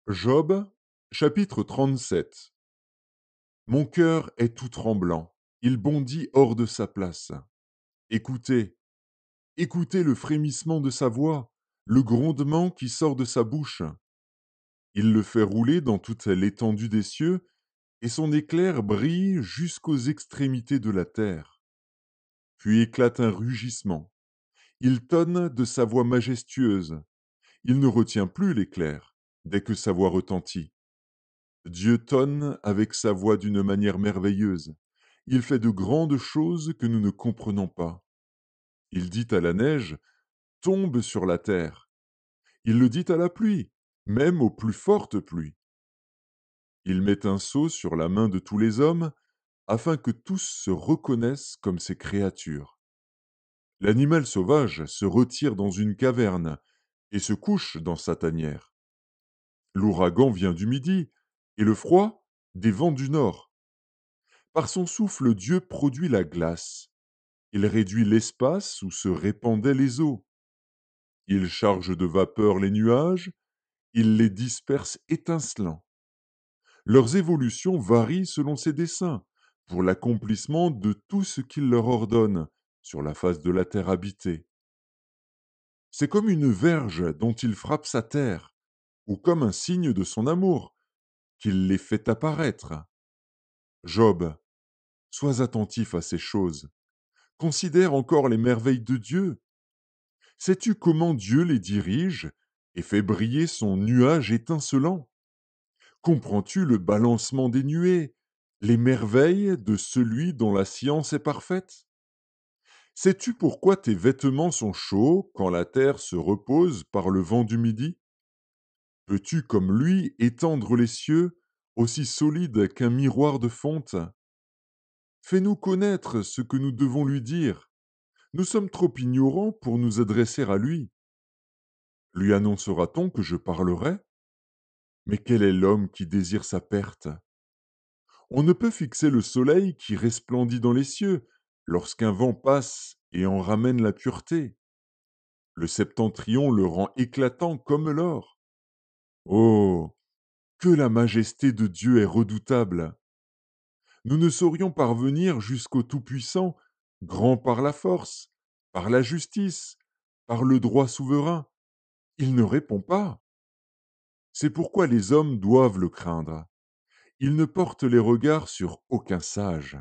Job, chapitre 37. Mon cœur est tout tremblant, il bondit hors de sa place. Écoutez, écoutez le frémissement de sa voix, le grondement qui sort de sa bouche. Il le fait rouler dans toute l'étendue des cieux, et son éclair brille jusqu'aux extrémités de la terre. Puis éclate un rugissement. Il tonne de sa voix majestueuse. Il ne retient plus l'éclair, dès que sa voix retentit. Dieu tonne avec sa voix d'une manière merveilleuse. Il fait de grandes choses que nous ne comprenons pas. Il dit à la neige, tombe sur la terre. Il le dit à la pluie, même aux plus fortes pluies. Il met un sceau sur la main de tous les hommes, afin que tous se reconnaissent comme ses créatures. L'animal sauvage se retire dans une caverne et se couche dans sa tanière. L'ouragan vient du midi, et le froid des vents du nord. Par son souffle, Dieu produit la glace. Il réduit l'espace où se répandaient les eaux. Il charge de vapeur les nuages, il les disperse étincelants. Leurs évolutions varient selon ses desseins, pour l'accomplissement de tout ce qu'il leur ordonne sur la face de la terre habitée. C'est comme une verge dont il frappe sa terre, ou comme un signe de son amour, qu'il les fait apparaître. Job, sois attentif à ces choses. Considère encore les merveilles de Dieu. Sais-tu comment Dieu les dirige et fait briller son nuage étincelant? Comprends-tu le balancement des nuées, les merveilles de celui dont la science est parfaite? Sais-tu pourquoi tes vêtements sont chauds quand la terre se repose par le vent du midi? Peux-tu, comme lui, étendre les cieux, aussi solides qu'un miroir de fonte? Fais-nous connaître ce que nous devons lui dire. Nous sommes trop ignorants pour nous adresser à lui. Lui annoncera-t-on que je parlerai? Mais quel est l'homme qui désire sa perte? On ne peut fixer le soleil qui resplendit dans les cieux lorsqu'un vent passe et en ramène la pureté. Le septentrion le rend éclatant comme l'or. Oh, que la majesté de Dieu est redoutable! Nous ne saurions parvenir jusqu'au Tout-Puissant, grand par la force, par la justice, par le droit souverain. Il ne répond pas. C'est pourquoi les hommes doivent le craindre. Il ne porte les regards sur aucun sage.